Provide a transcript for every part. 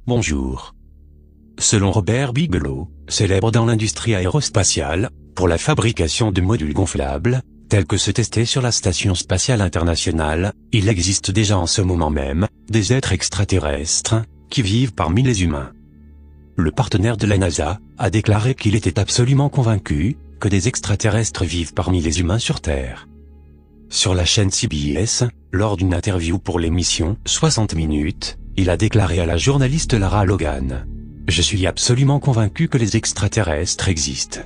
Bonjour. Selon Robert Bigelow, célèbre dans l'industrie aérospatiale, pour la fabrication de modules gonflables, tels que ceux testés sur la Station spatiale internationale, il existe déjà en ce moment même, des êtres extraterrestres, qui vivent parmi les humains. Le partenaire de la NASA a déclaré qu'il était absolument convaincu que des extraterrestres vivent parmi les humains sur Terre. Sur la chaîne CBS, lors d'une interview pour l'émission 60 minutes, il a déclaré à la journaliste Lara Logan: « Je suis absolument convaincu que les extraterrestres existent.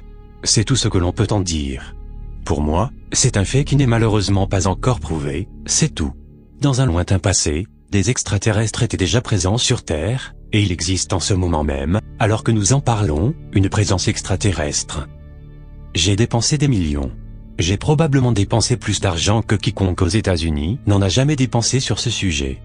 C'est tout ce que l'on peut en dire. Pour moi, c'est un fait qui n'est malheureusement pas encore prouvé, c'est tout. Dans un lointain passé, des extraterrestres étaient déjà présents sur Terre, et il existe en ce moment même, alors que nous en parlons, une présence extraterrestre. J'ai dépensé des millions. J'ai probablement dépensé plus d'argent que quiconque aux États-Unis n'en a jamais dépensé sur ce sujet. »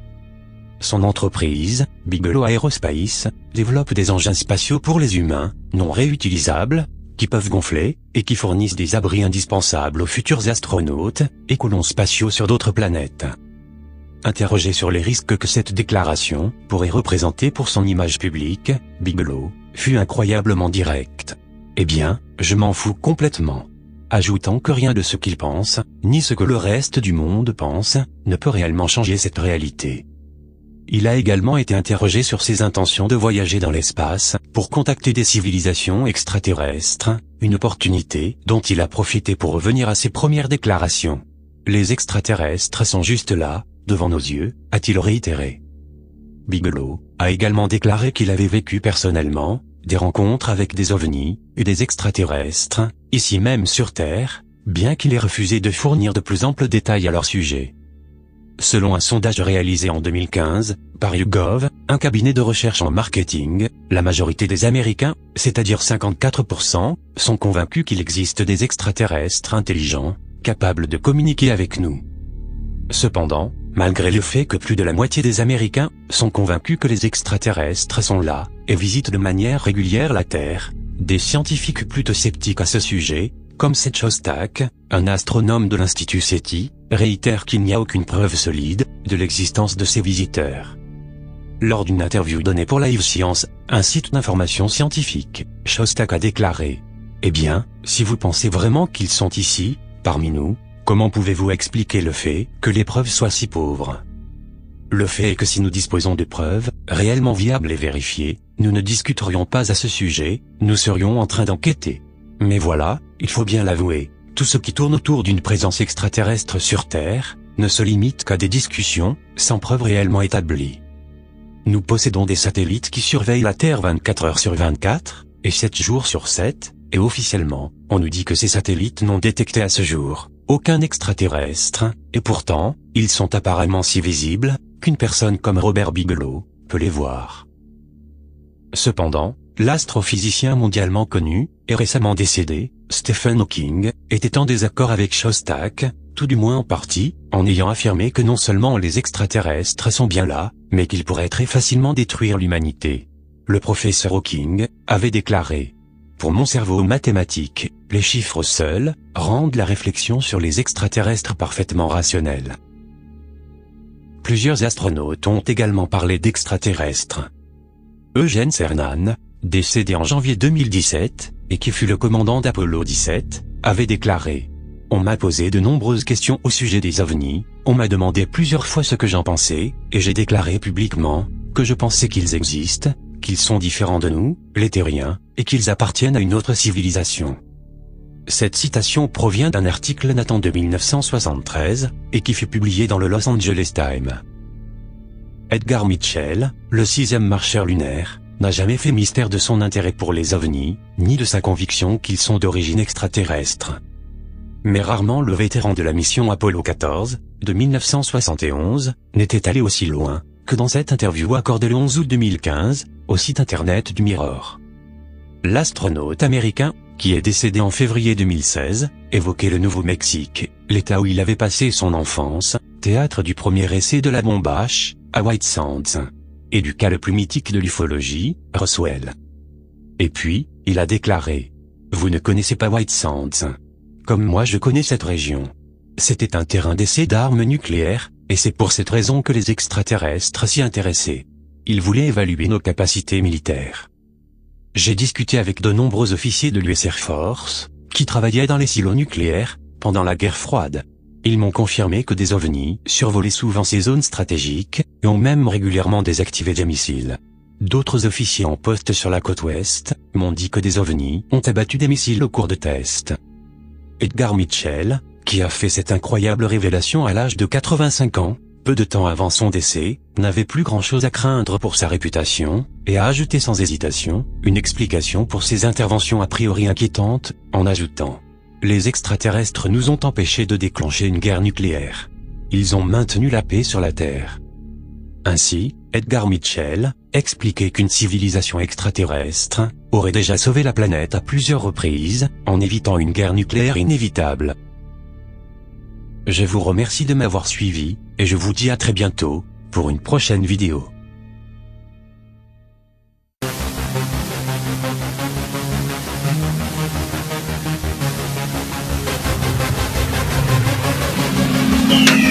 Son entreprise, Bigelow Aerospace, développe des engins spatiaux pour les humains, non réutilisables, qui peuvent gonfler, et qui fournissent des abris indispensables aux futurs astronautes et colons spatiaux sur d'autres planètes. Interrogé sur les risques que cette déclaration pourrait représenter pour son image publique, Bigelow fut incroyablement direct. « Eh bien, je m'en fous complètement. » Ajoutant que rien de ce qu'il pense, ni ce que le reste du monde pense, ne peut réellement changer cette réalité. Il a également été interrogé sur ses intentions de voyager dans l'espace, pour contacter des civilisations extraterrestres, une opportunité dont il a profité pour revenir à ses premières déclarations. « Les extraterrestres sont juste là, devant nos yeux », a-t-il réitéré. Bigelow a également déclaré qu'il avait vécu personnellement des rencontres avec des ovnis et des extraterrestres, ici même sur Terre, bien qu'il ait refusé de fournir de plus amples détails à leur sujet. Selon un sondage réalisé en 2015, par YouGov, un cabinet de recherche en marketing, la majorité des Américains, c'est-à-dire 54%, sont convaincus qu'il existe des extraterrestres intelligents, capables de communiquer avec nous. Cependant, malgré le fait que plus de la moitié des Américains sont convaincus que les extraterrestres sont là, et visitent de manière régulière la Terre, des scientifiques plutôt sceptiques à ce sujet, comme Seth Shostak, un astronome de l'Institut SETI, réitère qu'il n'y a aucune preuve solide de l'existence de ces visiteurs. Lors d'une interview donnée pour Live Science, un site d'information scientifique, Shostak a déclaré: « Eh bien, si vous pensez vraiment qu'ils sont ici, parmi nous, comment pouvez-vous expliquer le fait que les preuves soient si pauvres ? Le fait est que si nous disposons de preuves, réellement viables et vérifiées, nous ne discuterions pas à ce sujet, nous serions en train d'enquêter. Mais voilà, il faut bien l'avouer, tout ce qui tourne autour d'une présence extraterrestre sur Terre, ne se limite qu'à des discussions, sans preuves réellement établies. Nous possédons des satellites qui surveillent la Terre 24 heures sur 24, et 7 jours sur 7, et officiellement, on nous dit que ces satellites n'ont détecté à ce jour aucun extraterrestre, et pourtant, ils sont apparemment si visibles, qu'une personne comme Robert Bigelow peut les voir. Cependant, l'astrophysicien mondialement connu, et récemment décédé, Stephen Hawking, était en désaccord avec Shostak, tout du moins en partie, en ayant affirmé que non seulement les extraterrestres sont bien là, mais qu'ils pourraient très facilement détruire l'humanité. Le professeur Hawking avait déclaré: « Pour mon cerveau mathématique, les chiffres seuls rendent la réflexion sur les extraterrestres parfaitement rationnelle. » Plusieurs astronautes ont également parlé d'extraterrestres. Eugene Cernan, décédé en janvier 2017, et qui fut le commandant d'Apollo 17, avait déclaré: « On m'a posé de nombreuses questions au sujet des ovnis, on m'a demandé plusieurs fois ce que j'en pensais, et j'ai déclaré publiquement que je pensais qu'ils existent, qu'ils sont différents de nous, les terriens, et qu'ils appartiennent à une autre civilisation. » Cette citation provient d'un article datant de 1973, et qui fut publié dans le Los Angeles Times. Edgar Mitchell, le 6e marcheur lunaire, n'a jamais fait mystère de son intérêt pour les ovnis, ni de sa conviction qu'ils sont d'origine extraterrestre. Mais rarement le vétéran de la mission Apollo 14, de 1971, n'était allé aussi loin que dans cette interview accordée le 11 août 2015, au site internet du Mirror. L'astronaute américain, qui est décédé en février 2016, évoquait le Nouveau-Mexique, l'état où il avait passé son enfance, théâtre du premier essai de la bombe H, à White Sands, et du cas le plus mythique de l'ufologie, Roswell. Et puis, il a déclaré: « Vous ne connaissez pas White Sands. Comme moi je connais cette région. C'était un terrain d'essai d'armes nucléaires, et c'est pour cette raison que les extraterrestres s'y intéressaient. Il voulait évaluer nos capacités militaires. J'ai discuté avec de nombreux officiers de l'US Air Force, qui travaillaient dans les silos nucléaires, pendant la guerre froide. Ils m'ont confirmé que des ovnis survolaient souvent ces zones stratégiques, et ont même régulièrement désactivé des missiles. D'autres officiers en poste sur la côte ouest m'ont dit que des ovnis ont abattu des missiles au cours de tests. Edgar Mitchell, qui a fait cette incroyable révélation à l'âge de 85 ans, peu de temps avant son décès, n'avait plus grand-chose à craindre pour sa réputation, et a ajouté sans hésitation une explication pour ses interventions a priori inquiétantes, en ajoutant « Les extraterrestres nous ont empêchés de déclencher une guerre nucléaire. Ils ont maintenu la paix sur la Terre. » Ainsi, Edgar Mitchell expliquait qu'une civilisation extraterrestre aurait déjà sauvé la planète à plusieurs reprises, en évitant une guerre nucléaire inévitable. Je vous remercie de m'avoir suivi, et je vous dis à très bientôt, pour une prochaine vidéo. Yeah.